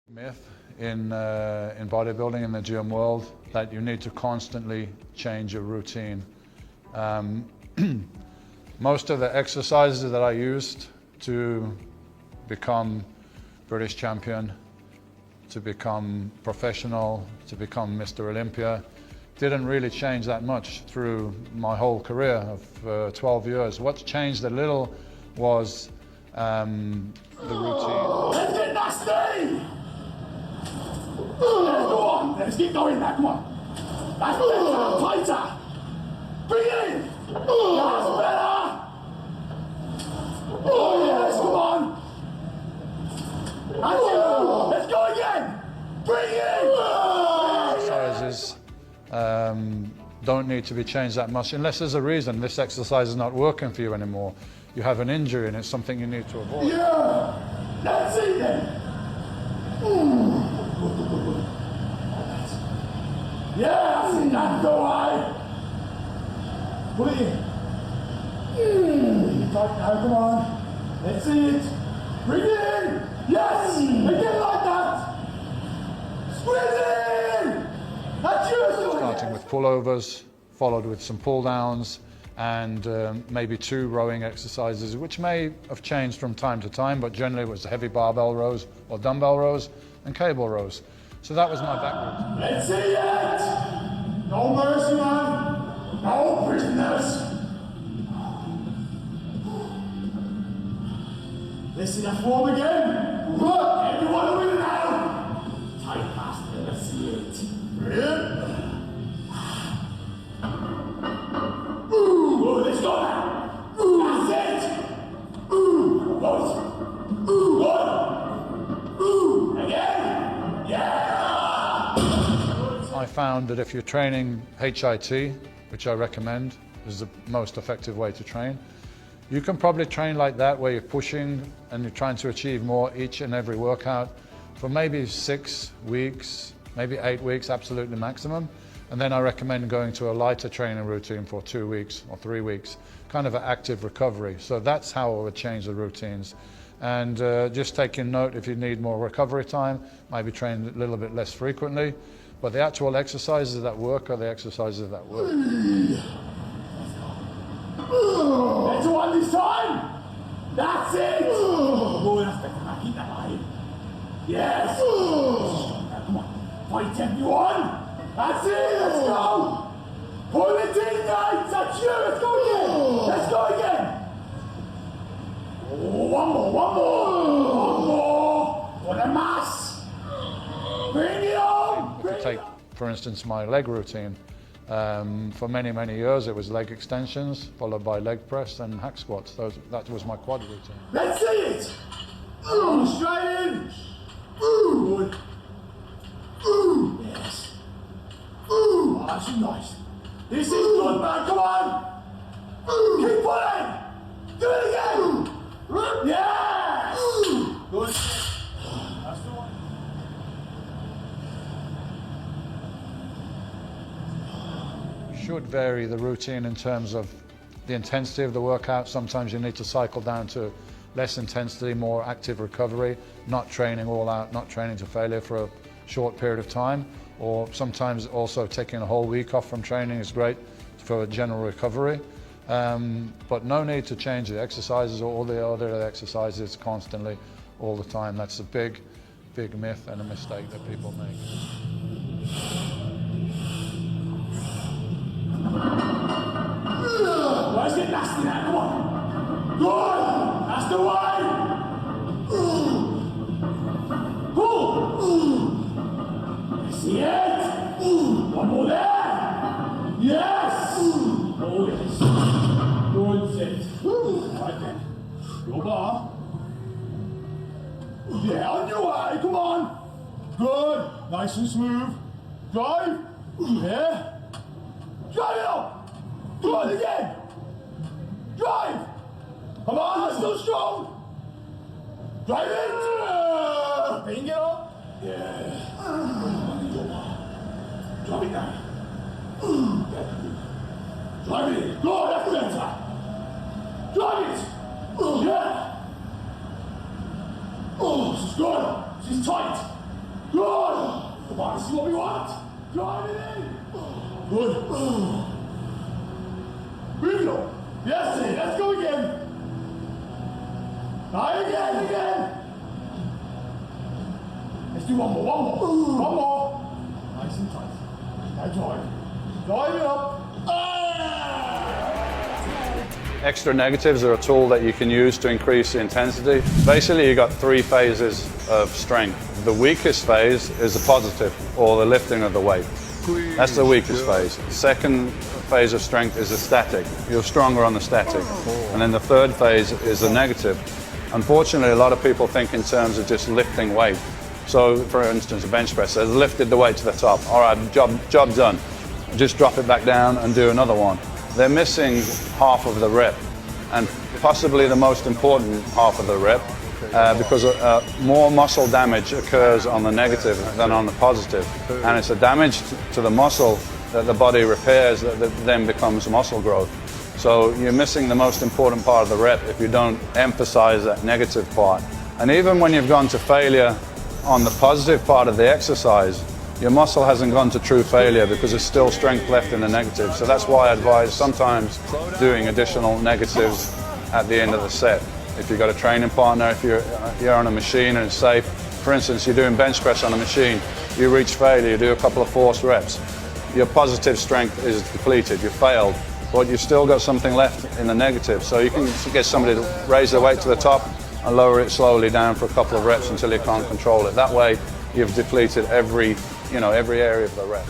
Myth in bodybuilding in the gym world that you need to constantly change your routine. Most of the exercises that I used to become British champion, to become professional, to become Mr. Olympia, didn't really change that much through my whole career of 12 years. What's changed a little was the routine. Let's get nasty! Go on, let's keep going now, come on. That's better, tighter. Bring it in. That's better. Oh yes, come on. That's it. Let's go again. Bring it in. Exercises don't need to be changed that much unless there's a reason this exercise is not working for you anymore. You have an injury and it's something you need to avoid. Yeah, that's it then. Yeah, that's it, now go high. Put it in. Tight now, come on. Let's see it. Bring it in. Yes, again like that. Squeeze it in. That's you. Starting with pullovers, followed with some pull downs, and maybe 2 rowing exercises, which may have changed from time to time, but generally it was heavy barbell rows or dumbbell rows and cable rows. So that was my back routine. Let's see it! No mercy, man! No prisoners! Let's see that form again! Good! Everyone with it now! Tight master, let's see it. Brilliant! Ooh, let's go now! That's it! Good! Good! Again! Yeah! I found that if you're training HIT, which I recommend is the most effective way to train, you can probably train like that where you're pushing and you're trying to achieve more each and every workout for maybe 6 weeks, maybe 8 weeks, absolutely maximum. And then I recommend going to a lighter training routine for 2 weeks or 3 weeks, kind of an active recovery. So that's how I would change the routines. And just taking note, if you need more recovery time, maybe train a little bit less frequently. But the actual exercises that work are the exercises that work. That's one this time! That's it! Oh, that's better. Now keep that high. Yes! Now, come on. Fight everyone! That's it! Let's go! Pull it in, guys! That's you! Let's go again! Let's go again! Oh, one more! One more! For the mass! Bring it on! Bring Take, for instance, my leg routine. For many, many years, it was leg extensions, followed by leg press and hack squats. That was my quad routine. Let's see it! Straight in! Good. Yes. Oh, that's nice. This is good, man. Come on. Keep pulling. Do it again. Yes. Good. That's the one. Should vary the routine in terms of the intensity of the workout. Sometimes you need to cycle down to less intensity, more active recovery, not training all out, not training to failure for a short period of time. Or sometimes also taking a whole week off from training is great for general recovery. But no need to change the exercises or all the other exercises constantly, all the time. That's a big, big myth and a mistake that people make. Let's get nasty now, come on. Good! That's the way! Pull! See it? One more there! Yes! Oh yes. Good sit. Right then. Your bar. Yeah, on your way, come on! Good! Nice and smooth. Drive! Yeah! Drive it up! Good again! Drive! Come on, that's still strong! Drive it! Bring it up! Yeah. Drive it down. Drive it! Good, that's better! Drive it! Yeah! Oh, this is good! This is tight! Good. Come on, this is what we want. Drive it in. Good. Move it up. Yes, let's go again. Again. Let's do one more. Nice and tight. Now drive it up. Extra negatives are a tool that you can use to increase the intensity. Basically, you've got 3 phases of strength. The weakest phase is the positive, or the lifting of the weight. That's the weakest phase. The second phase of strength is the static. You're stronger on the static. And then the third phase is the negative. Unfortunately, a lot of people think in terms of just lifting weight. So, for instance, a bench press, they've lifted the weight to the top. All right, job done. Just drop it back down and do another one. They're missing half of the rep, and possibly the most important half of the rep, because more muscle damage occurs on the negative than on the positive. And it's the damage to the muscle that the body repairs that then becomes muscle growth. So you're missing the most important part of the rep if you don't emphasize that negative part. And even when you've gone to failure on the positive part of the exercise, your muscle hasn't gone to true failure because there's still strength left in the negative. So that's why I advise sometimes doing additional negatives at the end of the set. If you've got a training partner, if you're on a machine and it's safe, for instance, you're doing bench press on a machine, you reach failure, you do a couple of forced reps, your positive strength is depleted, you failed, but you've still got something left in the negative. So you can get somebody to raise their weight to the top and lower it slowly down for a couple of reps until you can't control it. That way, you've depleted every area of the rep.